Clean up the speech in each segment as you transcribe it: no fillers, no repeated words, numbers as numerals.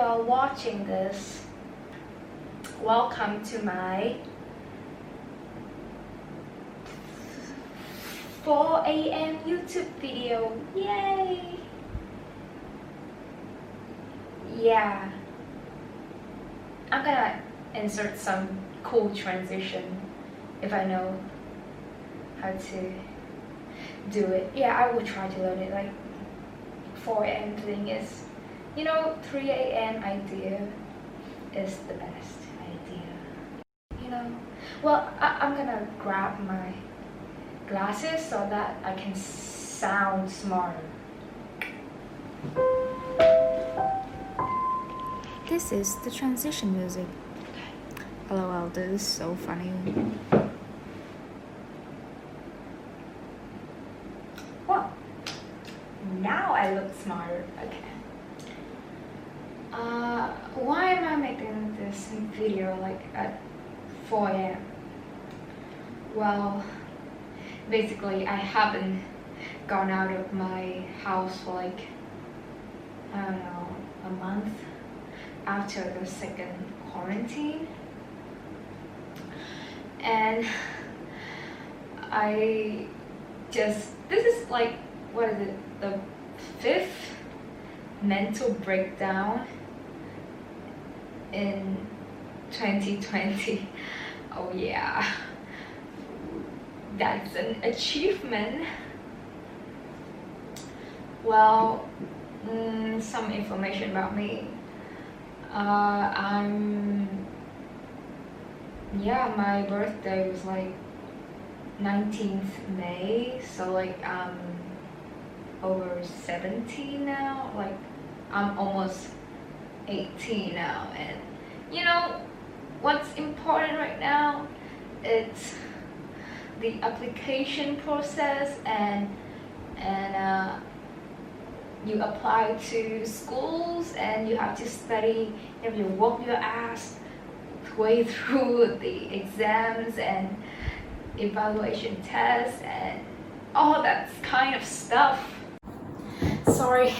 are watching this, welcome to my 4 a.m. YouTube video. Yay! Yeah, I'm gonna insert some cool transition if I know how to do it. Yeah, I will try to learn it. Like 4 a.m. thing is, 3 a.m. idea is the best idea. Well, I'm gonna grab my glasses so that I can sound smarter. This is the transition music. LOL, this is so funny. Well, now I look smarter. Okay. Why am I making this video like at 4 a.m.? Well, basically I haven't gone out of my house for like, I don't know, a month after the second quarantine. And this is like, what is it, the 5th mental breakdown in 2020. Oh yeah, that's an achievement. Well, some information about me. My birthday was like 19th May, so like I'm over 17 now, like I'm almost 18 now, and what's important right now, it's the application process, and you apply to schools and you have to study, you have to work your ass way through the exams and evaluation tests and all that kind of stuff. Sorry,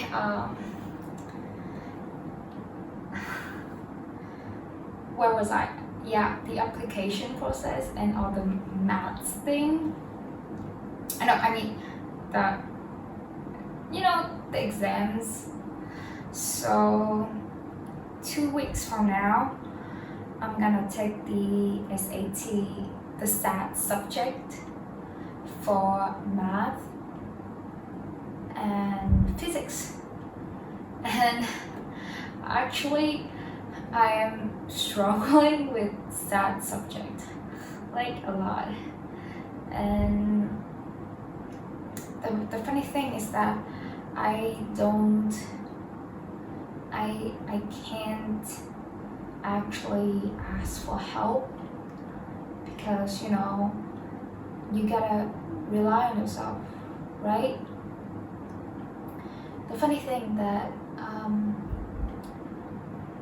where was I? Yeah, the application process and all the maths thing. The exams. So 2 weeks from now, I'm gonna take the SAT, the SAT subject for math and physics. And actually, I am struggling with SAT subject, like a lot. And the funny thing is that I can't actually ask for help, because you gotta rely on yourself, right? The funny thing that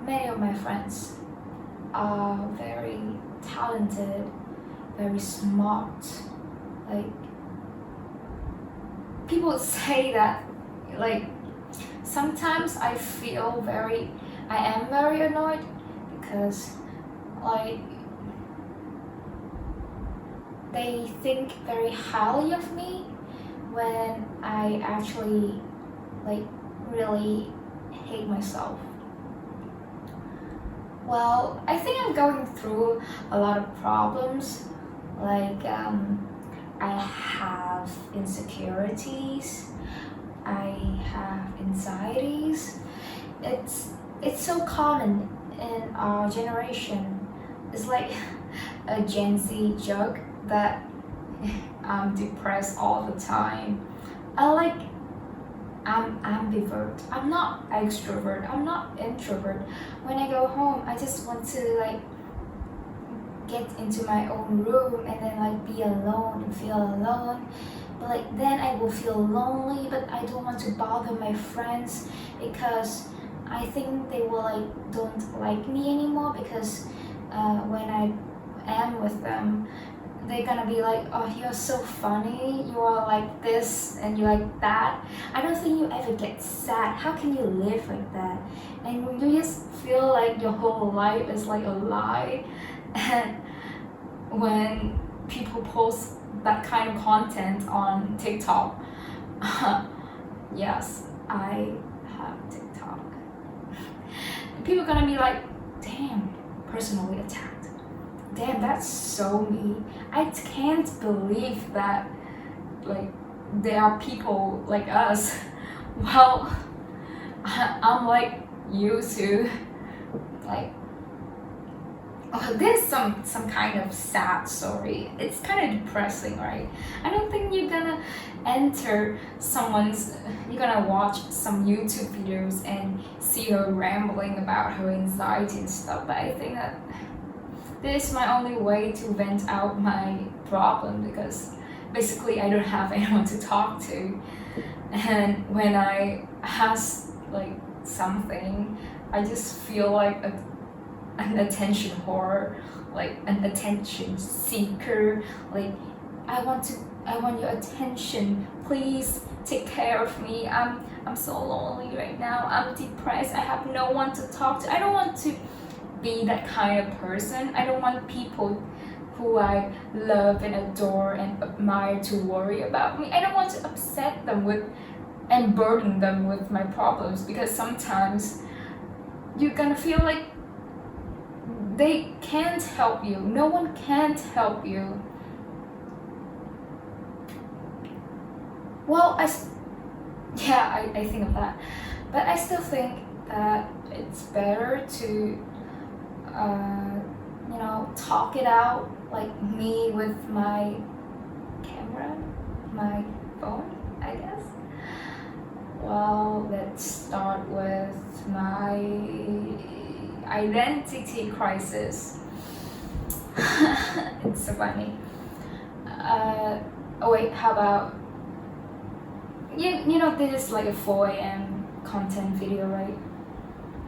many of my friends are very talented, very smart. Like, people say that, like, sometimes I am very annoyed, because like they think very highly of me when I actually like really hate myself. Well, I think I'm going through a lot of problems, like I have insecurities, I have anxieties. It's so common in our generation. It's like a Gen Z joke that I'm depressed all the time. I'm ambivert. I'm not extrovert. I'm not introvert. When I go home, I just want to like get into my own room and then like be alone and feel alone. But like then I will feel lonely, but I don't want to bother my friends, because I think they will don't like me anymore, because when I am with them, they're gonna be like, oh, you're so funny, you are like this and you like that. I don't think you ever get sad. How can you live like that? And you just feel like your whole life is like a lie. And when people post that kind of content on TikTok, yes, I have TikTok. People are gonna be like, damn, personally attacked. Damn, that's so me. I can't believe that, like, there are people like us. Well, I'm like used to, like, oh, there's some kind of sad story. It's kind of depressing, right? I don't think you're gonna you're gonna watch some YouTube videos and see her rambling about her anxiety and stuff. But I think that this is my only way to vent out my problem, because basically I don't have anyone to talk to. And when I ask like something, I just feel like an attention whore, like an attention seeker. Like, I want your attention. Please take care of me. I'm so lonely right now. I'm depressed. I have no one to talk to. I don't want to be that kind of person. I don't want people who I love and adore and admire to worry about me. I don't want to upset them with and burden them with my problems, because sometimes you're gonna feel like they can't help you. No one can't help you. Well, I think of that. But I still think that it's better to, talk it out, like me with my camera, my phone, I guess. Well, let's start with my identity crisis. It's so funny. Oh wait, how about this is like a 4 a.m. content video, right?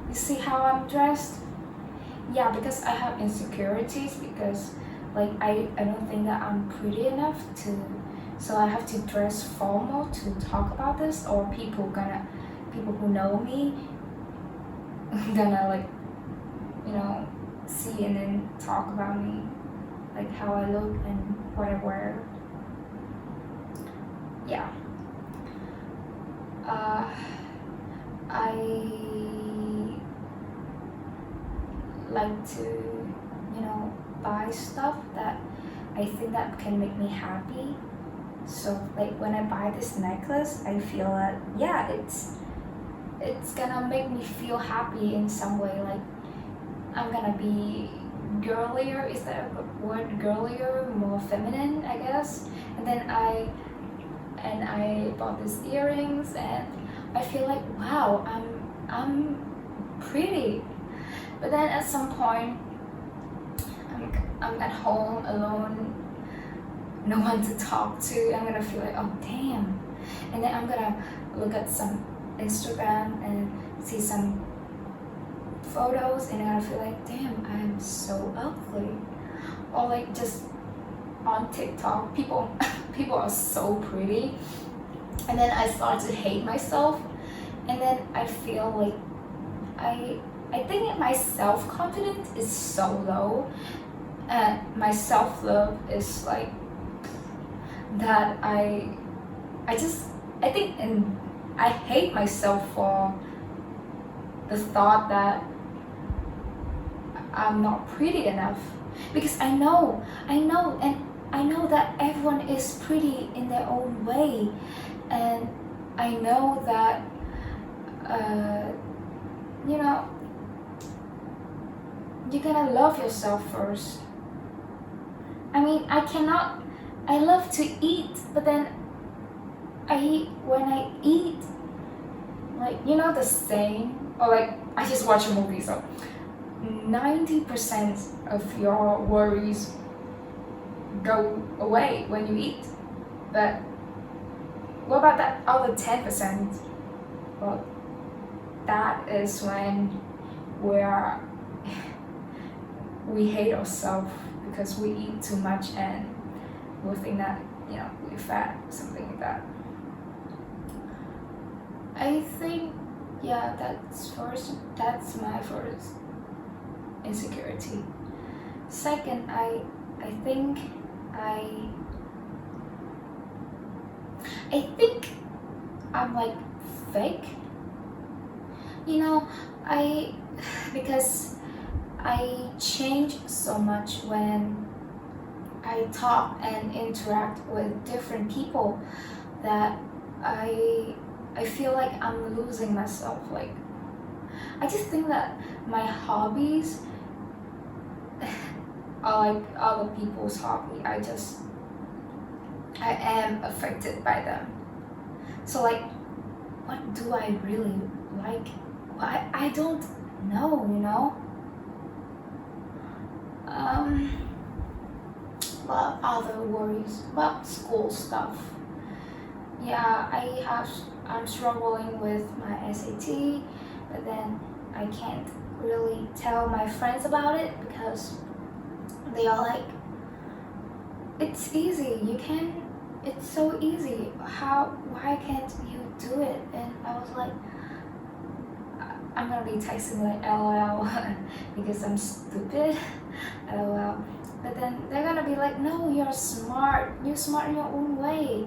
You see how I'm dressed? Yeah, because I have insecurities, because like I don't think that I'm pretty enough to, so I have to dress formal to talk about this, or people who know me gonna like see and then talk about me, like how I look and what I wear. Yeah. I like to buy stuff that I think that can make me happy. So like when I buy this necklace, I feel that it's gonna make me feel happy in some way. Like I'm gonna be girlier, is that a good word? Girlier, more feminine, I guess. And then I bought these earrings, and I feel like, wow, I'm pretty. But then at some point, I'm at home alone, no one to talk to. I'm gonna feel like, oh damn. And then I'm gonna look at some Instagram and see some photos, and I feel like, damn, I'm so ugly. Or like just on TikTok, people are so pretty, and then I start to hate myself, and then I feel like I think my self-confidence is so low, and my self-love is like that. I think, and I hate myself for the thought that I'm not pretty enough, because I know that everyone is pretty in their own way, and I know that you gotta love yourself first. I mean, I love to eat, but then when I eat, like, the saying, or like, I just watch a movie, so 90% of your worries go away when you eat. But what about that other 10%? Well, that is when we hate ourselves, because we eat too much, and will think that, you know, we're fat, something like that. I think, yeah, that's my first insecurity. Second, I think I think I'm like fake. You know, because I change so much when I talk and interact with different people that I feel like I'm losing myself. Like, I just think that my hobbies are like other people's hobby. I am affected by them. So like, what do I really like? Well, I don't know, you know. Well, other worries about school stuff. Yeah, I'm struggling with my SAT, but then I can't really tell my friends about it because they are like, it's easy, it's so easy, why can't you do it? And I was like, I'm gonna be texting like LOL because I'm stupid, LOL. But then they're gonna be like, no, you're smart in your own way.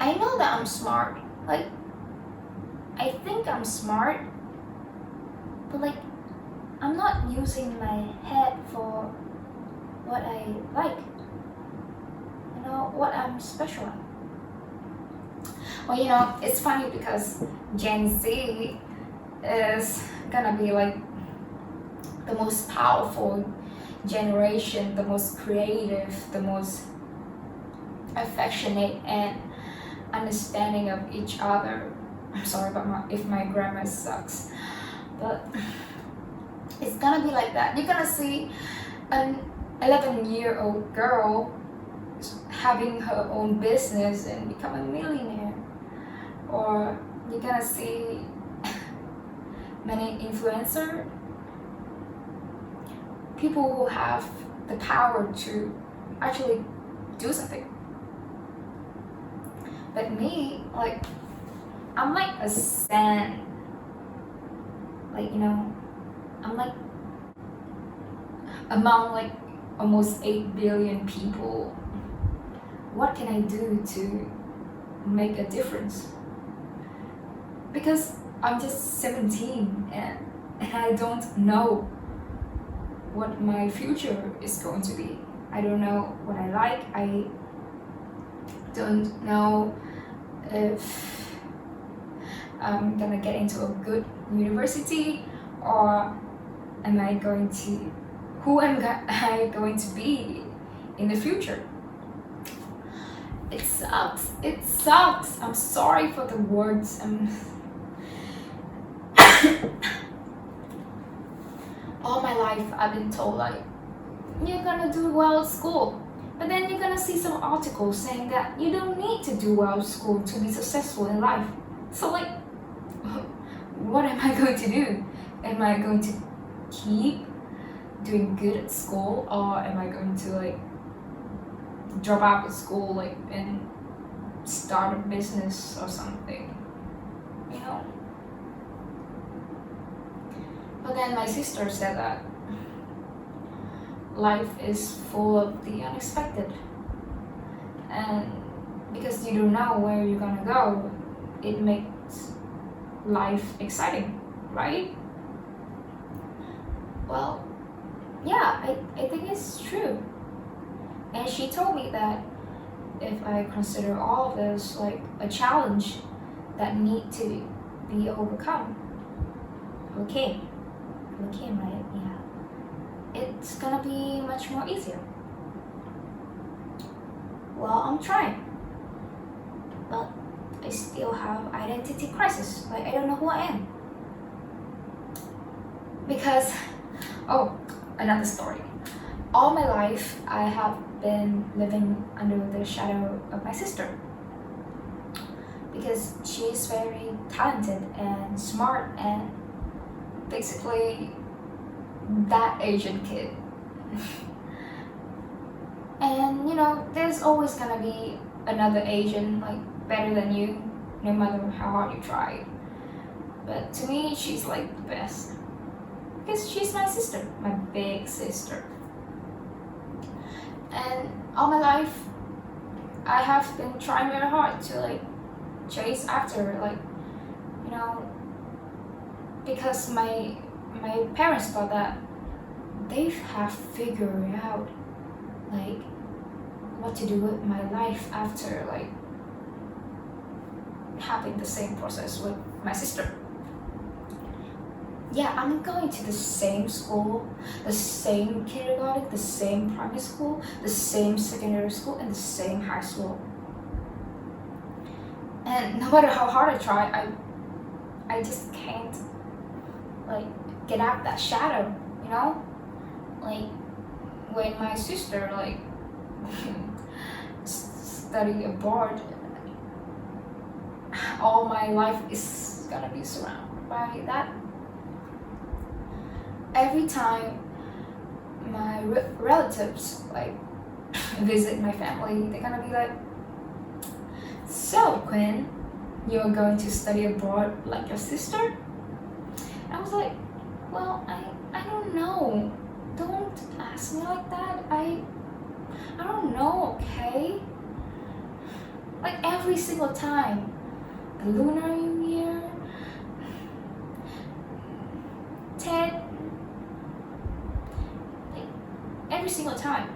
I know that I'm smart, like, I think I'm smart, but like, I'm not using my head for what I like, you know, what I'm special at. Well, you know, it's funny because Gen Z is gonna be like the most powerful generation, the most creative, the most affectionate and understanding of each other. I'm sorry about if my grammar sucks, but it's gonna be like that. You're gonna see an 11-year-old girl having her own business and become a millionaire, or you're gonna see many influencer people who have the power to actually do something. But me, like, I'm like a sand, like, you know, I'm like among like almost 8 billion people. What can I do to make a difference? Because I'm just 17 and I don't know what my future is going to be. I don't know what I like. I don't know if I'm gonna get into a good university, or who am I going to be in the future? It sucks. I'm sorry for the words. All my life I've been told like, you're gonna do well at school, but then you're gonna see some articles saying that you don't need to do well at school to be successful in life. So like, what am I going to do? Am I going to keep doing good at school, or am I going to like drop out of school like and start a business or something, you know? But then my sister said that life is full of the unexpected, and because you don't know where you're gonna go, it makes life exciting, right? Well, yeah, I think it's true. And she told me that if I consider all of this like a challenge that need to be overcome, okay, right? Yeah, it's gonna be much more easier. Well, I'm trying, but I still have identity crisis. Like, I don't know who I am. Because, oh, another story. All my life, I have been living under the shadow of my sister, because she's very talented and smart and basically that Asian kid. And you know, there's always gonna be another Asian like better than you, no matter how hard you try. But to me, she's like the best because she's my sister, my big sister. And all my life, I have been trying very hard to like chase after her, like, you know, because my parents thought that they have figured out like what to do with my life after like having the same process with my sister. Yeah, I'm going to the same school, the same kindergarten, the same primary school, the same secondary school, and the same high school. And no matter how hard I try, I just can't like get out that shadow, you know? Like when my sister like study abroad, all my life is gonna be surrounded by that. Every time my relatives like visit my family, they're gonna be like, so Quinn, you're going to study abroad like your sister? I was like, well, I don't know. Don't ask me like that. I don't know, okay? Like every single time, the Lunar New Year, Ted, like every single time.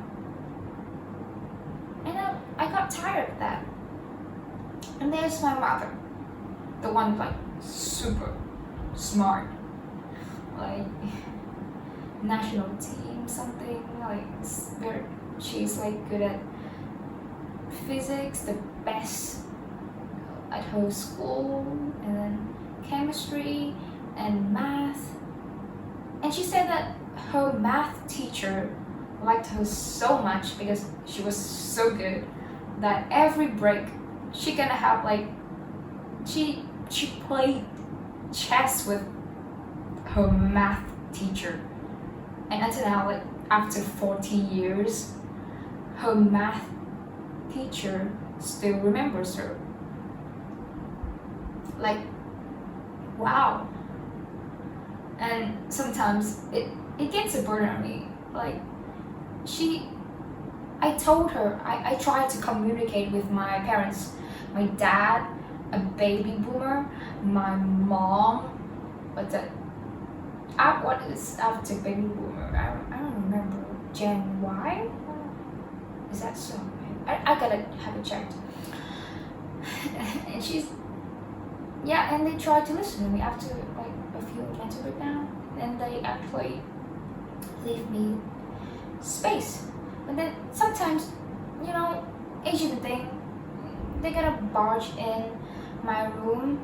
And I got tired of that. And there's my mother, the one like super smart, like national team something, like she's like good at physics, the best at her school, and then chemistry and math. And she said that her math teacher liked her so much because she was so good that every break she gonna have like she played chess with her math teacher. And until now, like after 40 years, her math teacher still remembers her. Like, wow. And sometimes it gets a burden on me. Like, I told her, I tried to communicate with my parents. My dad, a baby boomer, my mom, what is after baby boomer? I don't remember. Gen Y? Is that so? I gotta have it checked. And and they tried to listen to me after like a few mental breakdown, and they actually leave me space. But then sometimes, you know, Asian thing, they gotta barge in my room,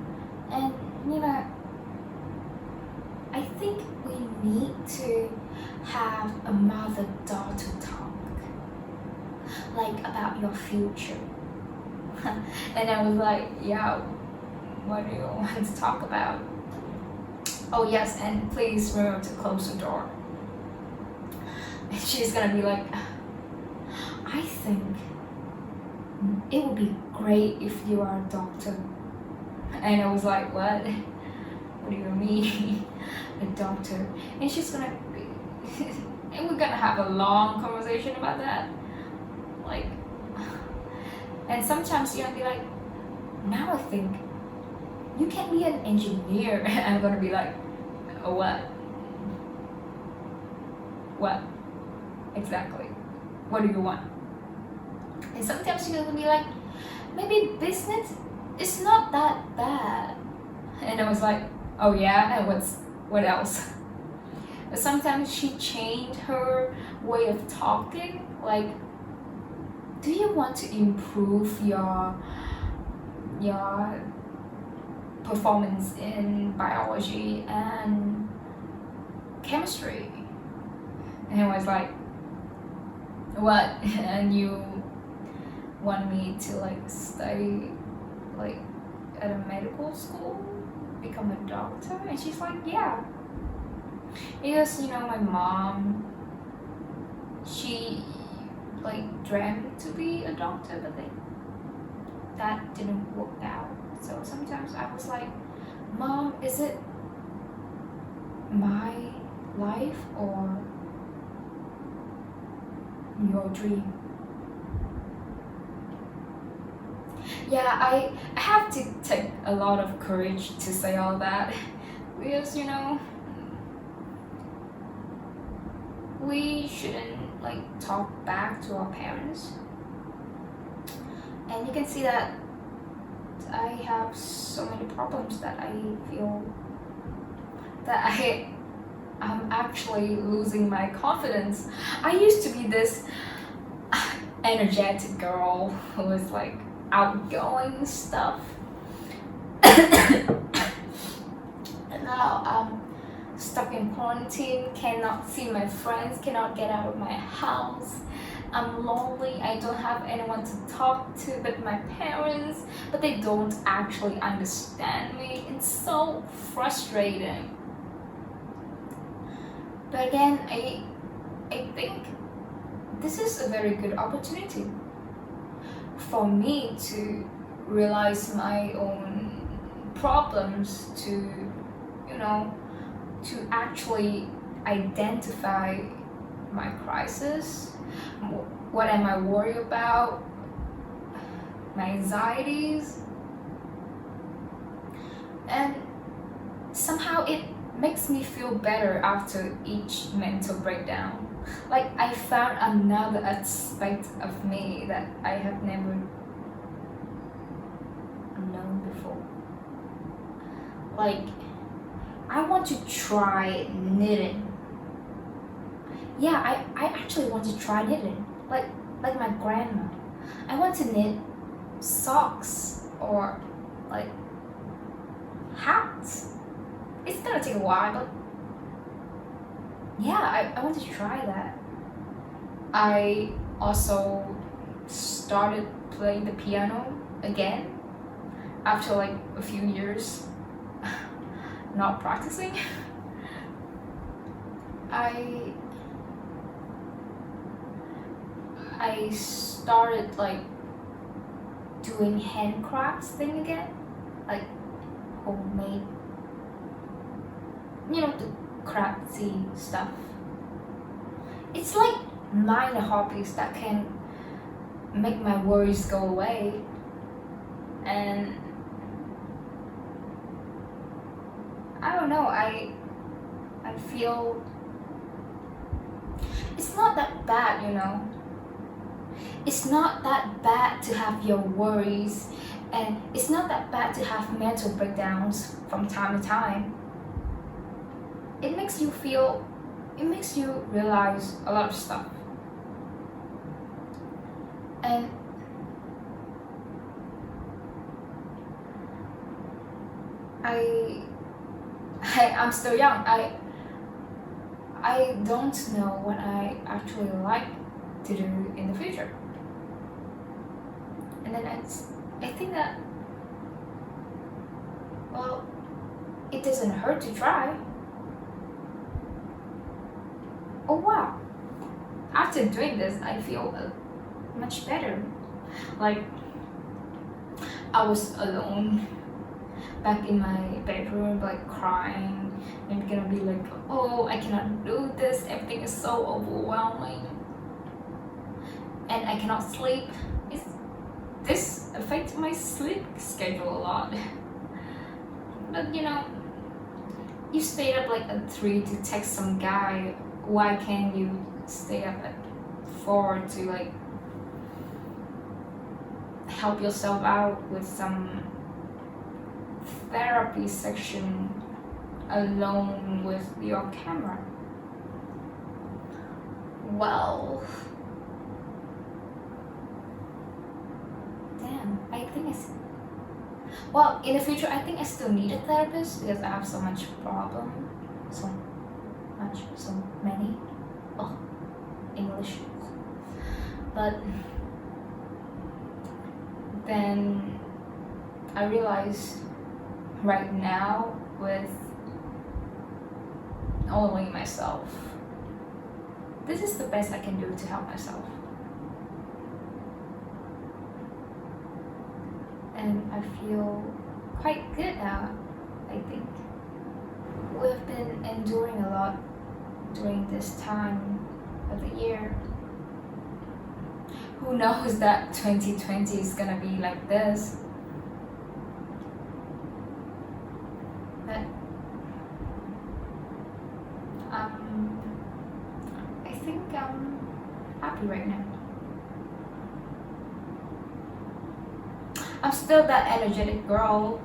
and you know, I think we need to have a mother-daughter talk, like about your future. And I was like, yeah, what do you want to talk about? Oh yes, and please remember to close the door. And she's gonna be like, I think it would be great if you are a doctor. And I was like, what? What do you mean? A doctor? And she's gonna be and we're gonna have a long conversation about that. Like, and sometimes you're gonna be like, now I think you can be an engineer. And I'm gonna be like, oh, what? What? Exactly. What do you want? And sometimes you're gonna be like, maybe business is not that bad. And I was like, oh yeah, and what else? But sometimes she changed her way of talking. Like, do you want to improve your performance in biology and chemistry? And I was like, what? And you want me to like study like at a medical school, become a doctor? And she's like, yeah, because you know my mom, she like dreamt to be a doctor, but that didn't work out. So sometimes I was like, Mom, is it my life or your dream? Yeah, I have to take a lot of courage to say all that because we shouldn't like talk back to our parents. And you can see that I have so many problems that I feel that I'm actually losing my confidence. I used to be this energetic girl who was like outgoing and stuff. And now I'm stuck in quarantine, cannot see my friends, cannot get out of my house. I'm lonely, I don't have anyone to talk to but my parents, but they don't actually understand me. It's so frustrating. But again, I think this is a very good opportunity for me to realize my own problems, to to actually identify my crisis, what am I worried about, my anxieties, and somehow it makes me feel better after each mental breakdown. Like I found another aspect of me that I have never known before. Like I want to try knitting. Yeah, I actually want to try knitting. Like my grandma. I want to knit socks or like hats. It's gonna take a while, but yeah, I want to try that. I also started playing the piano again after like a few years not practicing. I started like doing handcrafts thing again, like homemade, the craftsy stuff. It's like minor hobbies that can make my worries go away. And I don't know, I feel it's not that bad, It's not that bad to have your worries, and it's not that bad to have mental breakdowns from time to time. It makes you realize a lot of stuff. And I'm still young. I don't know what I actually like to do in the future. And then I think that, well, it doesn't hurt to try. Oh wow, after doing this, I feel much better. Like I was alone back in my bedroom, like crying and gonna be like, oh, I cannot do this, everything is so overwhelming and I cannot sleep. This affects my sleep schedule a lot. But you stayed up like at 3 to text some guy, why can't you stay up at 4 to like help yourself out with some therapy section alone with your camera? Well, damn, I think well, in the future I think I still need a therapist because I have so much problem, so many, oh, English. But then I realized right now with only myself, this is the best I can do to help myself. and I feel quite good now, I think. We've been enduring a lot during this time of the year. Who knows that 2020 is gonna be like this? But I think I'm happy right now. I'm still that energetic girl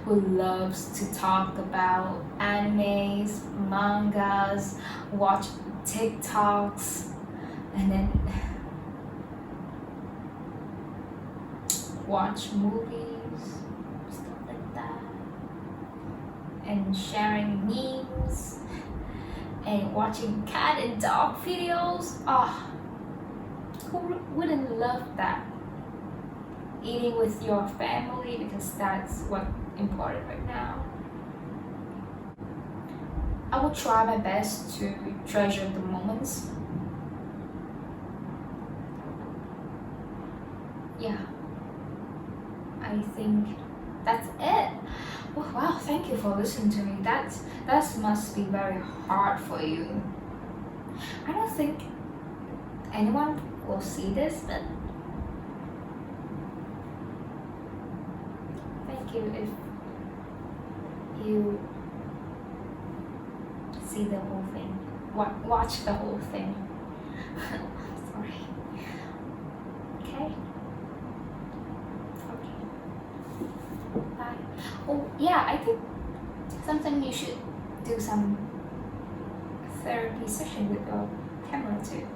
who loves to talk about animes, mangas, watch TikToks, and then watch movies, stuff like that, and sharing memes, and watching cat and dog videos. Oh, who wouldn't love that? Eating with your family, because that's what's important right now. I will try my best to treasure the moments. Yeah, I think that's it. Oh, wow, thank you for listening to me. That must be very hard for you. I don't think anyone will see this, but thank you if you see the whole thing. Watch the whole thing. Sorry. Okay. Bye. Oh yeah, I think sometimes you should do some therapy session with your camera too.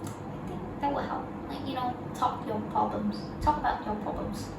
I think that will help. Like, talk about your problems.